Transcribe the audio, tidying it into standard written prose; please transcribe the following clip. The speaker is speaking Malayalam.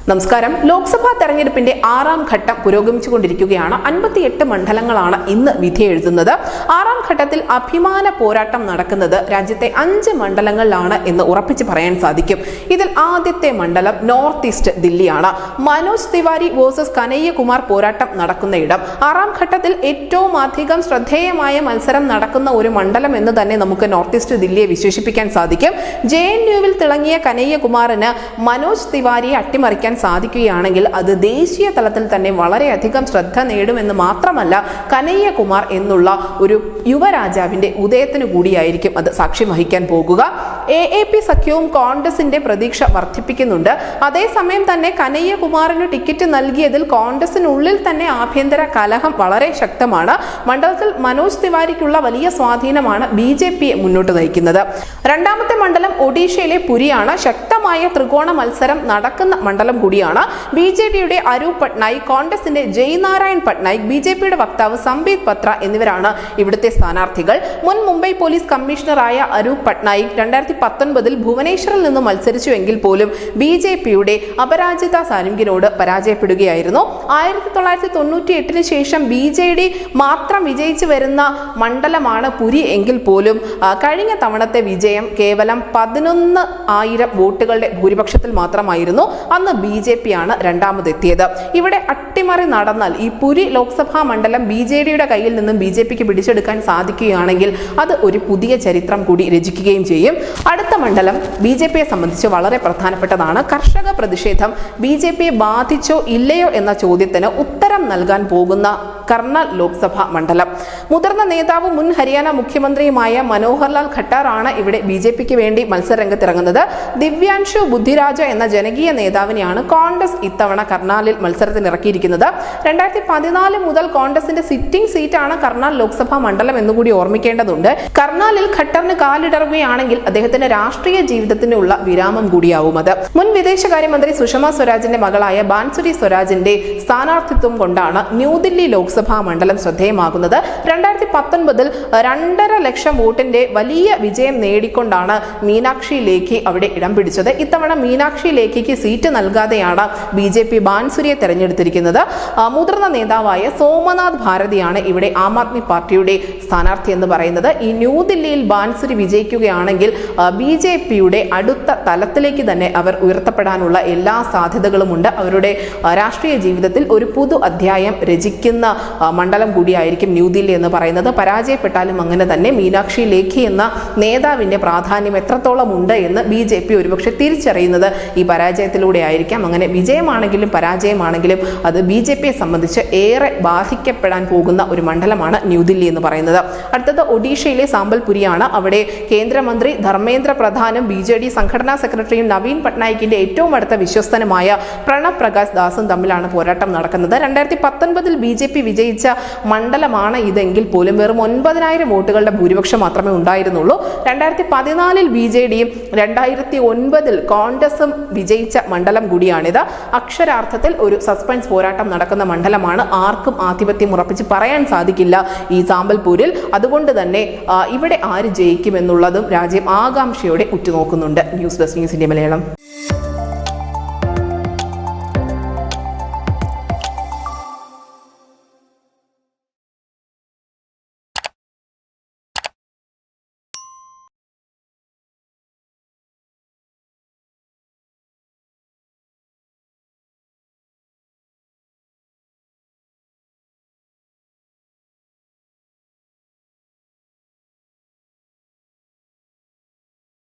നമസ്കാരം. ലോക്സഭാ തെരഞ്ഞെടുപ്പിന്റെ 6ാം ഘട്ടം പുരോഗമിച്ചുകൊണ്ടിരിക്കുകയാണ്. 58 മണ്ഡലങ്ങളാണ് ഇന്ന് വിധി എഴുതുന്നത്. 6ാം ഘട്ടത്തിൽ അഭിമാന പോരാട്ടം നടക്കുന്നത് രാജ്യത്തെ 5 മണ്ഡലങ്ങളിലാണ് എന്ന് ഉറപ്പിച്ച് പറയാൻ സാധിക്കും. ഇതിൽ ആദ്യത്തെ മണ്ഡലം നോർത്ത് ഈസ്റ്റ് ദില്ലിയാണ്. മനോജ് തിവാരി വേഴ്സസ് കനയ്യകുമാർ പോരാട്ടം നടക്കുന്നയിടം. 6ാം ഘട്ടത്തിൽ ഏറ്റവും അധികം ശ്രദ്ധേയമായ മത്സരം നടക്കുന്ന ഒരു മണ്ഡലം എന്ന് തന്നെ നമുക്ക് നോർത്ത് ഈസ്റ്റ് ദില്ലിയെ വിശേഷിപ്പിക്കാൻ സാധിക്കും. JNUവിൽ തിളങ്ങിയ കനയ്യകുമാറിന് മനോജ് തിവാരിയെ അട്ടിമറിക്കാൻ സാധിക്കുകയാണെങ്കിൽ അത് ദേശീയ തലത്തിൽ തന്നെ വളരെയധികം ശ്രദ്ധ നേടുമെന്ന് മാത്രമല്ല, കനയ്യകുമാർ എന്നുള്ള ഒരു യുവരാജാവിന്റെ ഉദയത്തിന് കൂടിയായിരിക്കും അത് സാക്ഷ്യം വഹിക്കാൻ പോകുക. AAP സഖ്യവും കോൺഗ്രസിന്റെ പ്രതീക്ഷ വർദ്ധിപ്പിക്കുന്നുണ്ട്. അതേസമയം തന്നെ കനയ്യകുമാറിന് ടിക്കറ്റ് നൽകിയതിൽ കോൺഗ്രസിനുള്ളിൽ തന്നെ ആഭ്യന്തര കലഹം വളരെ ശക്തമാണ്. മണ്ഡലത്തിൽ മനോജ് തിവാരിക്കുള്ള വലിയ സ്വാധീനമാണ് BJPയെ മുന്നോട്ട് നയിക്കുന്നത്. രണ്ടാമത്തെ മണ്ഡലം ഒഡീഷയിലെ പുരിയാണ്. ശക്തമായ ത്രികോണ മത്സരം നടക്കുന്ന മണ്ഡലം കൂടിയാണ്. BJDയുടെ അരൂപ് പട്നായിക്, കോൺഗ്രസിന്റെ ജയ്നാരായൺ പട്നായിക്, BJPയുടെ വക്താവ് സംബിത് പത്ര എന്നിവരാണ് ഇവിടുത്തെ സ്ഥാനാർത്ഥികൾ. മുൻ മുംബൈ പോലീസ് കമ്മീഷണറായ അരൂപ് പട്നായിക് 2019 ഭുവനേശ്വറിൽ നിന്ന് മത്സരിച്ചുവെങ്കിൽ പോലും BJPയുടെ അപരാജിത സാരംഗിനോട് പരാജയപ്പെടുകയായിരുന്നു. 1998 ശേഷം BJD മാത്രം വിജയിച്ചു വരുന്ന മണ്ഡലമാണ് പുരി എങ്കിൽ പോലും കഴിഞ്ഞ തവണത്തെ വിജയം കേവലം 11,000 വോട്ടുകളുടെ ഭൂരിപക്ഷത്തിൽ മാത്രമായിരുന്നു. അന്ന് BJPയാണ് രണ്ടാമതെത്തിയത്. ഇവിടെ അട്ടിമറി നടന്നാൽ ഈ പുരി ലോക്സഭാ മണ്ഡലം BJDയുടെ കയ്യിൽ നിന്നും BJPക്ക് പിടിച്ചെടുക്കാൻ സാധിക്കുകയാണെങ്കിൽ അത് ഒരു പുതിയ ചരിത്രം കൂടി രചിക്കുകയും ചെയ്യും. അടുത്ത മണ്ഡലം BJPയെ സംബന്ധിച്ച് വളരെ പ്രധാനപ്പെട്ടതാണ്. കർഷക പ്രതിഷേധം BJPയെ ബാധിച്ചോ ഇല്ലയോ എന്ന ചോദ്യത്തിന് ഉത്തരം നൽകാൻ പോകുന്ന കർണാൽ ലോക്സഭാ മണ്ഡലം. മുതിർന്ന നേതാവും മുൻ ഹരിയാന മുഖ്യമന്ത്രിയുമായ മനോഹർ ലാൽ ഖട്ടാർ ആണ് ഇവിടെ BJPക്ക് വേണ്ടി മത്സരരംഗത്തിറങ്ങുന്നത്. ദിവ്യാൻഷു ബുദ്ധിരാജ എന്ന ജനകീയ നേതാവിനെയാണ് കോൺഗ്രസ് ഇത്തവണ കർണാലിൽ മത്സരത്തിനിറക്കിയിരിക്കുന്നത്. 2014 മുതൽ കോൺഗ്രസിന്റെ സിറ്റിംഗ് സീറ്റാണ് കർണാൽ ലോക്സഭാ മണ്ഡലം എന്നുകൂടി ഓർമ്മിക്കേണ്ടതുണ്ട്. കർണാലിൽ ഖട്ടറിന് കാലിടറുകയാണെങ്കിൽ അദ്ദേഹത്തിന്റെ രാഷ്ട്രീയ ജീവിതത്തിനുള്ള വിരാമം കൂടിയാവും അത്. മുൻ വിദേശകാര്യമന്ത്രി സുഷമ സ്വരാജിന്റെ മകളായ ബാൻസുരി സ്വരാജിന്റെ സ്ഥാനാർത്ഥിത്വം കൊണ്ടാണ് ന്യൂദില്ലി ലോക്സഭാ മണ്ഡലം ശ്രദ്ധേയമാകുന്നത്. 2019 2.5 ലക്ഷം വോട്ടിന്റെ വലിയ വിജയം നേടിക്കൊണ്ടാണ് മീനാക്ഷി ലേഖി അവിടെ ഇടം പിടിച്ചത്. ഇത്തവണ മീനാക്ഷി ലേഖിക്ക് സീറ്റ് നൽകാതെയാണ് BJP ബാൻസുരിയെ തെരഞ്ഞെടുത്തിരിക്കുന്നത്. മുതിർന്ന നേതാവായ സോമനാഥ് ഭാരതിയാണ് ഇവിടെ ആം ആദ്മി പാർട്ടിയുടെ സ്ഥാനാർത്ഥി എന്ന് പറയുന്നത്. ഈ ന്യൂദില്ലിയിൽ ബാൻസുരി വിജയിക്കുകയാണെങ്കിൽ BJPയുടെ അടുത്ത തലത്തിലേക്ക് തന്നെ അവർ ഉയർത്തപ്പെടാനുള്ള എല്ലാ സാധ്യതകളുമുണ്ട്. അവരുടെ രാഷ്ട്രീയ ജീവിതത്തിൽ ഒരു പുതു അധ്യായം രചിക്കുന്ന മണ്ഡലം കൂടിയായിരിക്കും ന്യൂദില്ലി എന്ന് പറയുന്നത്. പരാജയപ്പെട്ടാലും അങ്ങനെ തന്നെ മീനാക്ഷി ലേഖി എന്ന നേതാവിന്റെ പ്രാധാന്യം എത്രത്തോളം ഉണ്ട് എന്ന് BJP ഒരുപക്ഷെ തിരിച്ചറിയുന്നത് ഈ പരാജയത്തിലൂടെ ആയിരിക്കാം. അങ്ങനെ വിജയമാണെങ്കിലും പരാജയമാണെങ്കിലും അത് BJPയെ സംബന്ധിച്ച് ഏറെ ബാധിക്കപ്പെടാൻ പോകുന്ന ഒരു മണ്ഡലമാണ് ന്യൂദില്ലി എന്ന് പറയുന്നത്. അടുത്തത് ഒഡീഷയിലെ സാമ്പൽപുരിയാണ്. അവിടെ കേന്ദ്രമന്ത്രി ധർമ്മേന്ദ്ര പ്രധാനും BJD സംഘടനാ സെക്രട്ടറിയും നവീൻ പട്നായിക്കിന്റെ ഏറ്റവും അടുത്ത വിശ്വസ്തനുമായ പ്രണബ് പ്രകാശ് ദാസും തമ്മിലാണ് പോരാട്ടം നടക്കുന്നത്. 2019 BJP വിജയിച്ച മണ്ഡലമാണ് ഇതെങ്കിൽ പോലും വെറും 9,000 വോട്ടുകളുടെ ഭൂരിപക്ഷം മാത്രമേ ഉണ്ടായിരുന്നുള്ളൂ. 2014 BJDയും 2009 കോൺഗ്രസും വിജയിച്ച മണ്ഡലം കൂടിയാണിത്. അക്ഷരാർത്ഥത്തിൽ ഒരു സസ്പെൻസ് പോരാട്ടം നടക്കുന്ന മണ്ഡലമാണ്. ആർക്കും ആധിപത്യം ഉറപ്പിച്ച് പറയാൻ സാധിക്കില്ല ഈ സാമ്പൽപൂരിൽ. അതുകൊണ്ട് തന്നെ ഇവിടെ ആര് ജയിക്കുമെന്നുള്ളതും രാജ്യം ആകാംക്ഷയോടെ ഉറ്റുനോക്കുന്നുണ്ട്. News desk news India Malayalam.